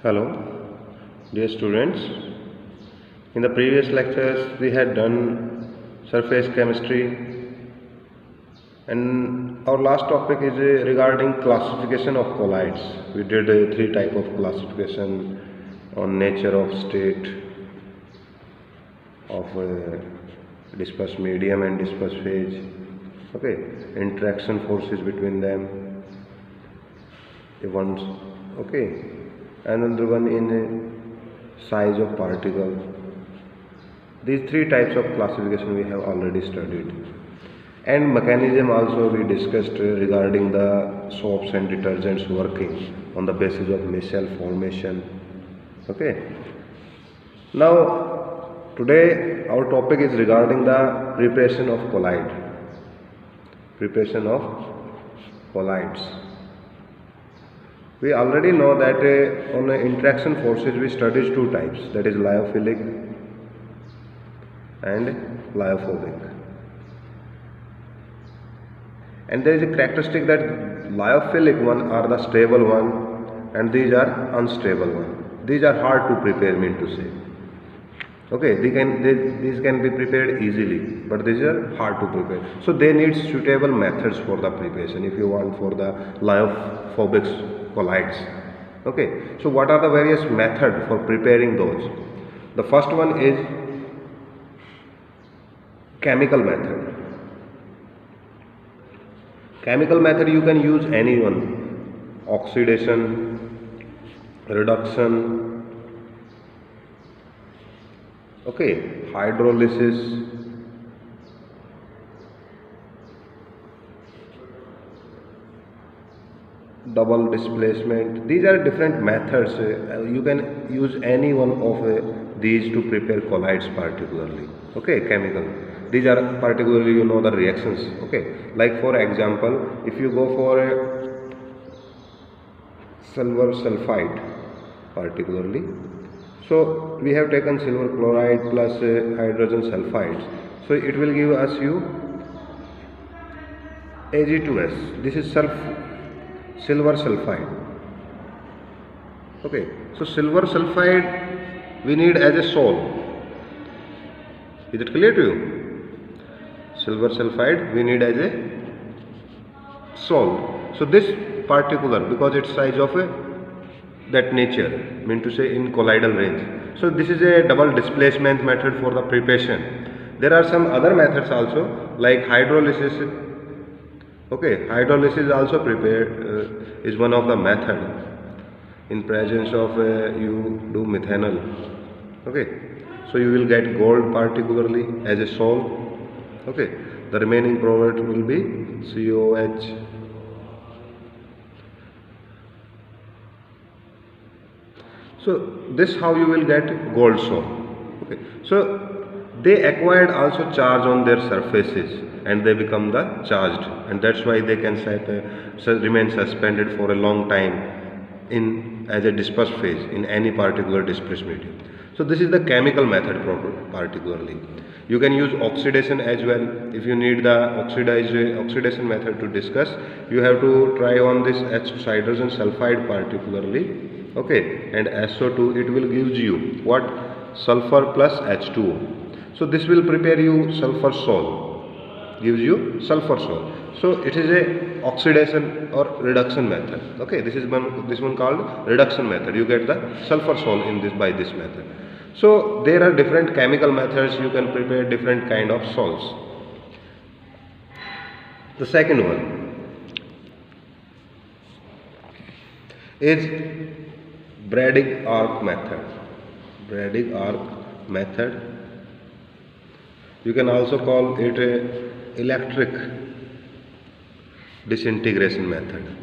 Hello, dear students. In the previous lectures, we had done surface chemistry, and our last topic is regarding classification of colloids. We did three type of classification on nature of state of dispersed medium and dispersed phase. Okay, interaction forces between them. Ones, okay, another one in size of particle. These three types of classification we have already studied, and mechanism also we discussed regarding the soaps and detergents working on the basis of micelle formation. Okay, now today our topic is regarding the preparation of colloids. We already know that on interaction forces we studied two types, that is lyophilic and lyophobic. And there is a characteristic that lyophilic one are the stable one and these are unstable one. These are hard to prepare, mean to say. Okay, these can be prepared easily, but these are hard to prepare. So they need suitable methods for the preparation if you want for the lyophobic colloids. Okay, so what are the various methods for preparing those? The first one is chemical method. Chemical method you can use any one: oxidation, reduction, okay, hydrolysis, double displacement. These are different methods. You can use any one of these to prepare colloids particularly. Okay, chemical. These are particularly the reactions. Okay, like for example, if you go for a silver sulfide particularly, so we have taken silver chloride plus hydrogen sulfides, so it will give us you Ag2S. This is silver sulfide. Okay, so silver sulfide we need as a sol. Is it clear to you? Silver sulfide we need as a sol. So this particular, because it's size of that nature, mean to say in colloidal range. So this is a double displacement method for the preparation. There are some other methods also like hydrolysis. Okay, hydrolysis also prepared is one of the method in presence of you do methanol. Okay, so you will get gold particularly as a sol. Okay, the remaining product will be COH. So this how you will get gold sol. Okay, so they acquired also charge on their surfaces and they become the charged, and that's why they can remain suspended for a long time in as a dispersed phase in any particular dispersed medium. So this is the chemical method particularly. You can use oxidation as well. If you need the oxidation method to discuss, you have to try on this hydrogen sulfide particularly. Okay, and SO2, it will gives you what? Sulfur plus H2O. So this will prepare you sulfur sol, gives you sulfur sol. So it is a oxidation or reduction method. Okay, this one called reduction method. You get the sulfur sol in this by this method. So there are different chemical methods. You can prepare different kind of salts. The second one is Bragg arc method. Bragg arc method. You can also call it a electric disintegration method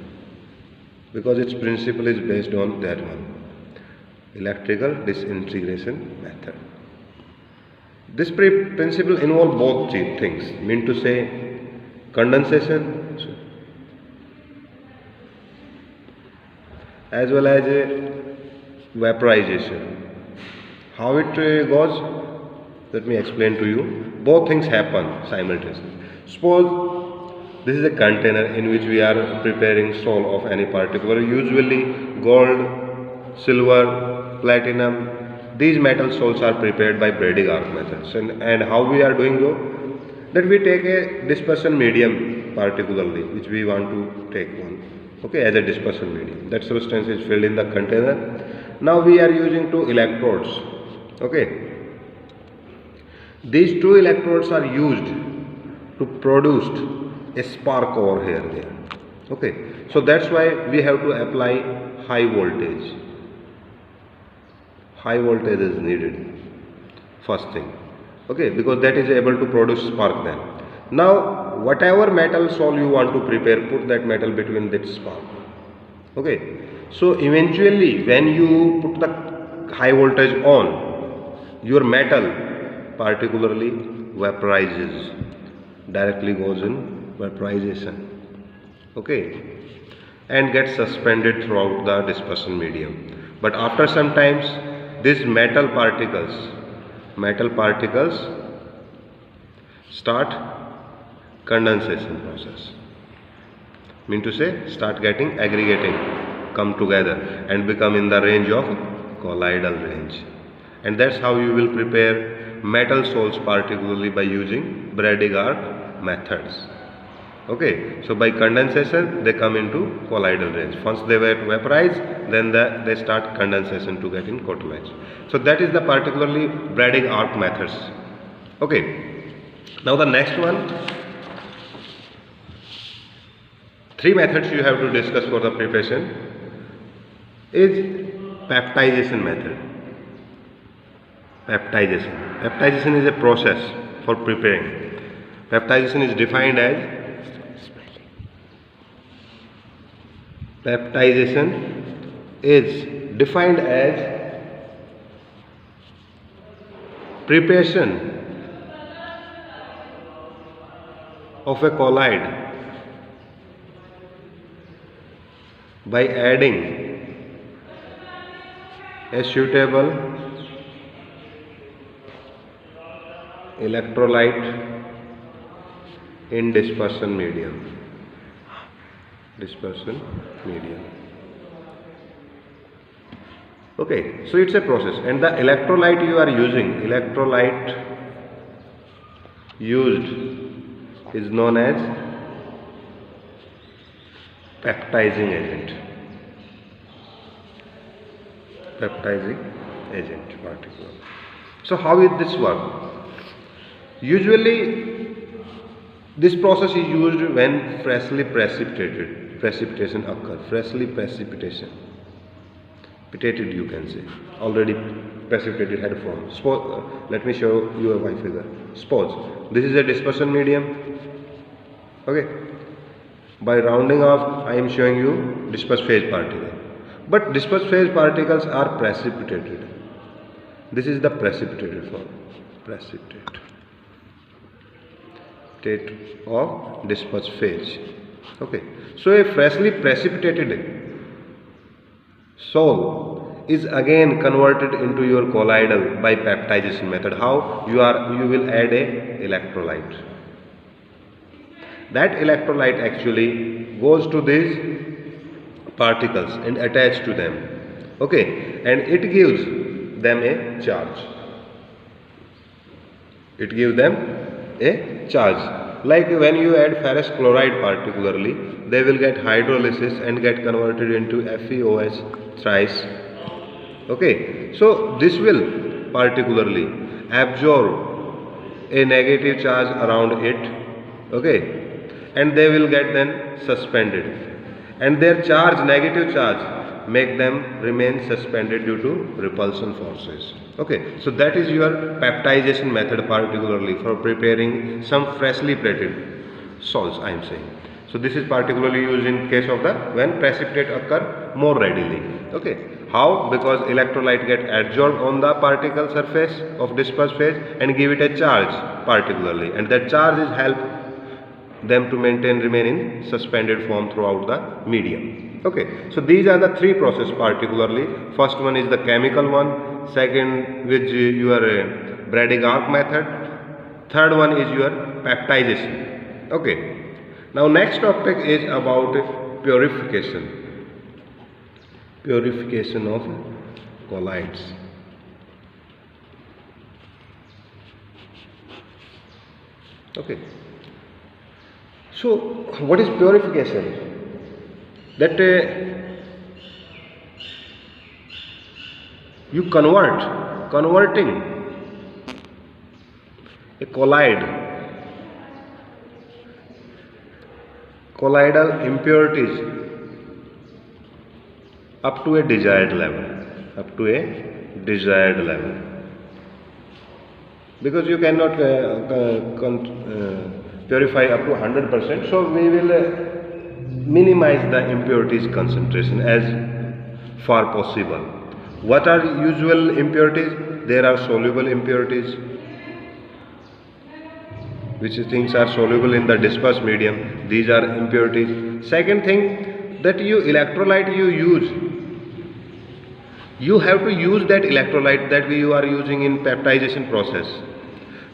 because its principle is based on that one. Electrical disintegration method. This principle involves both things, mean to say condensation as well as vaporization. How it goes? Let me explain to you. Both things happen simultaneously. Suppose this is a container in which we are preparing sol of any particular, usually gold, silver, platinum. These metal salts are prepared by Brady arc methods. And how we are doing though? That we take a dispersion medium particularly, which we want to take one, okay, as a dispersion medium. That substance is filled in the container. Now we are using two electrodes, okay. These two electrodes are used to produce a spark over here there, okay. So that's why we have to apply high voltage. High voltage is needed first thing, okay, because that is able to produce spark then. Now whatever metal sol you want to prepare, put that metal between that spark, okay. So eventually when you put the high voltage on, your metal particularly vaporizes, directly goes in vaporization, okay, and gets suspended throughout the dispersion medium. But after some times these metal particles start condensation process, mean to say start getting aggregating, come together and become in the range of colloidal range. And that's how you will prepare metal salts, particularly by using Brady arc methods, okay. So by condensation they come into colloidal range. Once they were vaporized, then they start condensation to get in cartilage. So that is the particularly Brady arc methods, okay. Now the next one, three methods you have to discuss for the preparation is peptidization method. Peptidization is a process for preparing. Peptidization is defined as preparation of a colloid by adding a suitable electrolyte in dispersion medium. Okay, so it's a process, and the electrolyte you are using, is known as peptizing agent. Particular. So how will this work? Usually this process is used when freshly precipitation occurs. Precipitated, you can say, already precipitated had formed. Let me show you a Y figure. Suppose this is a dispersion medium, okay. By rounding off, I am showing you dispersed phase particle. But dispersed phase particles are precipitated. This is the precipitated form. State of dispersed phase. Okay. So a freshly precipitated sol is again converted into your colloidal by peptidization method. How? You will add a electrolyte. That electrolyte actually goes to these particles and attach to them, okay, and it gives them a charge. Like when you add ferrous chloride particularly, they will get hydrolysis and get converted into FeOH thrice, okay. So this will particularly absorb a negative charge around it, okay, and they will get then suspended, and their negative charge, make them remain suspended due to repulsion forces, okay. So that is your peptidization method, particularly for preparing some freshly plated salts, I am saying. So this is particularly used in case of when precipitate occur more readily, okay. How? Because electrolyte get adsorbed on the particle surface of dispersed phase and give it a charge particularly, and that charge is help them to remain in suspended form throughout the medium, okay. So these are the three processes particularly. First one is the chemical one, second which your Brady arc method, third one is your peptidization, okay. Now next topic is about purification. purification of colloids. Okay. So what is purification? That you converting a colloidal impurities up to a desired level, because you cannot purify up to 100%, so we will minimize the impurities concentration as far possible. What are usual impurities? There are soluble impurities, which things are soluble in the dispersed medium. These are impurities. Second thing, that electrolyte you use, you have to use that electrolyte that you are using in peptidization process.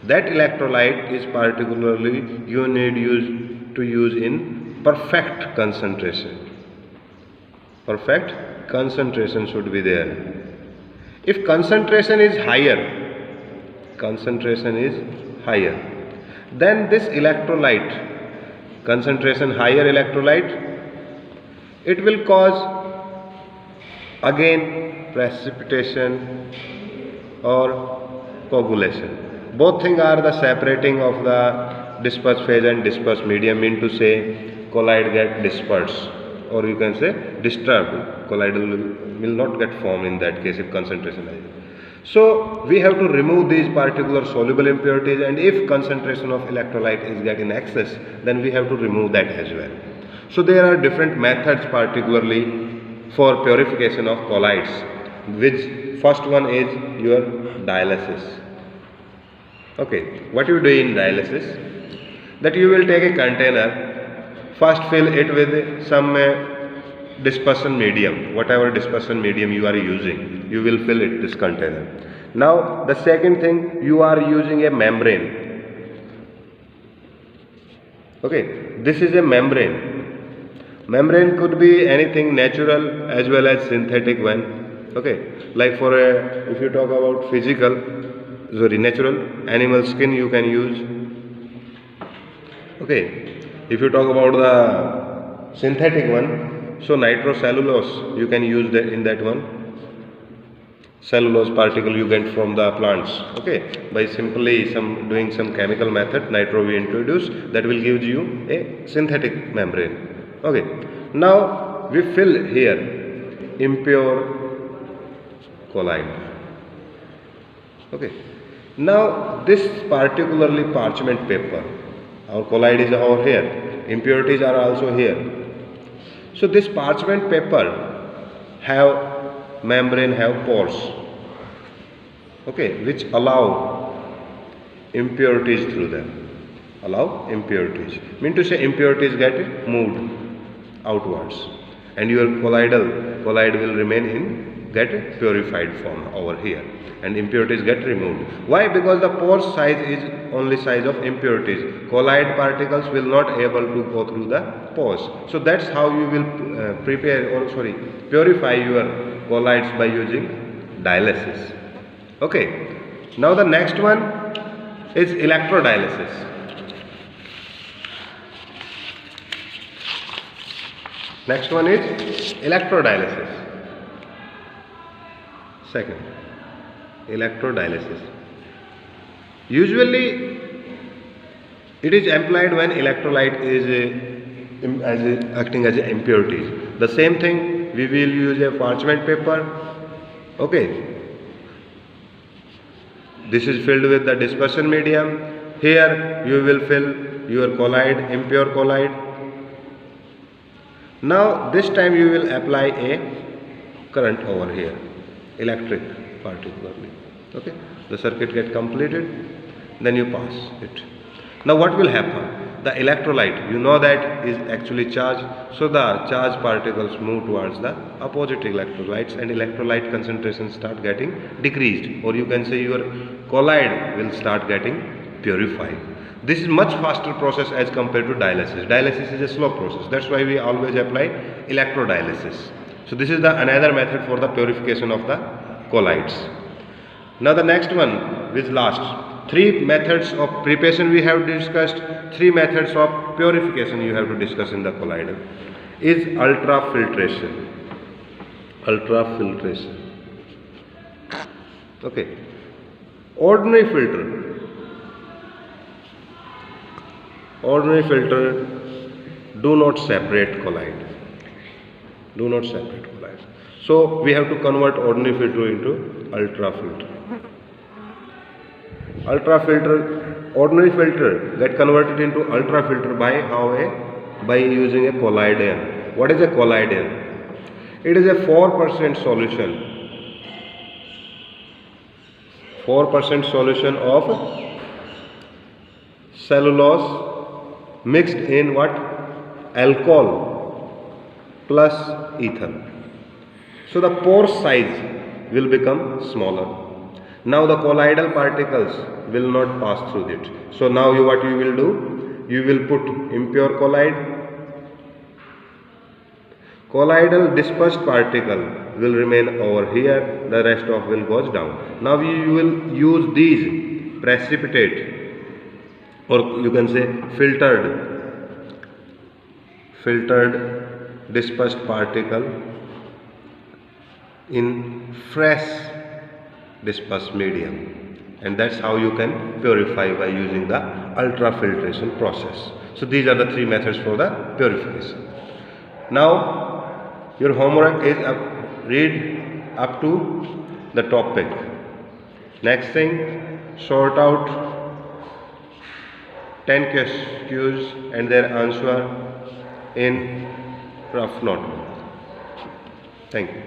That electrolyte is particularly you need to use in perfect concentration. Perfect concentration should be there. If concentration is higher, then this electrolyte, concentration higher electrolyte, it will cause again precipitation or coagulation. Both things are the separating of the dispersed phase and dispersed medium, mean to say colloid get dispersed, or you can say disturbed. Colloidal will not get formed in that case if concentration is. So we have to remove these particular soluble impurities, and if concentration of electrolyte is getting excess, then we have to remove that as well. So there are different methods particularly for purification of colloids, which first one is your dialysis. Okay, what you do in dialysis, that you will take a container, first fill it with some dispersion medium, whatever dispersion medium you are using, you will fill it this container. Now the second thing, you are using a membrane. Okay, this is a membrane. Membrane could be anything natural as well as synthetic one. Okay, like for if you talk about natural, animal skin you can use. Okay, if you talk about the synthetic one, so nitrocellulose you can use in that one. Cellulose particle you get from the plants. Okay, by simply doing some chemical method, nitro we introduce, that will give you a synthetic membrane. Okay, now we fill here impure colloid. Okay, now this particularly parchment paper, our colloid is over here, impurities are also here. So this parchment paper have membrane, have pores, okay, which allow impurities through them. Mean to say impurities get moved outwards, and your colloid will remain in get purified form over here, and impurities get removed. Why? Because the pore size is only size of impurities. Colloid particles will not able to go through the pores. So that's how you will purify your colloids by using dialysis. Okay. Now the next one is electrodialysis. Next one is electrodialysis. Second, electrodialysis. Usually it is employed when electrolyte is acting as impurities. The same thing, we will use a parchment paper. Okay, this is filled with the dispersion medium. Here you will fill your colloid, impure colloid. Now this time you will apply a current over here, electric particularly. Okay, the circuit get completed, then you pass it. Now what will happen? The electrolyte, you know that is actually charged, so the charged particles move towards the opposite electrolytes, and electrolyte concentration start getting decreased, or you can say your colloid will start getting purified. This is much faster process as compared to dialysis. Dialysis is a slow process. That's why we always apply electrodialysis. So this is the another method for the purification of the colloids. Now the next one is last. Three methods of preparation we have discussed. Three methods of purification you have to discuss in the colloidal is ultrafiltration. Ultrafiltration. Okay. Ordinary filter do not separate colloid. Do not separate colloid. So we have to convert ordinary filter into ultrafilter. Ordinary filter get converted into ultrafilter by how? By using a colloidal. What is a colloidal? It is a 4% solution. 4% solution of cellulose mixed in what? Alcohol plus ether. So the pore size will become smaller. Now the colloidal particles will not pass through it. So now what you will do? You will put impure colloid. Colloidal dispersed particle will remain over here. The rest of will goes down. Now you will use these precipitate, or you can say filtered dispersed particle in fresh dispersed medium, and that's how you can purify by using the ultrafiltration process. So these are the three methods for the purification. Now your homework is read up to the topic. Next thing, sort out 10 questions and their answer in rough notebook. Thank you.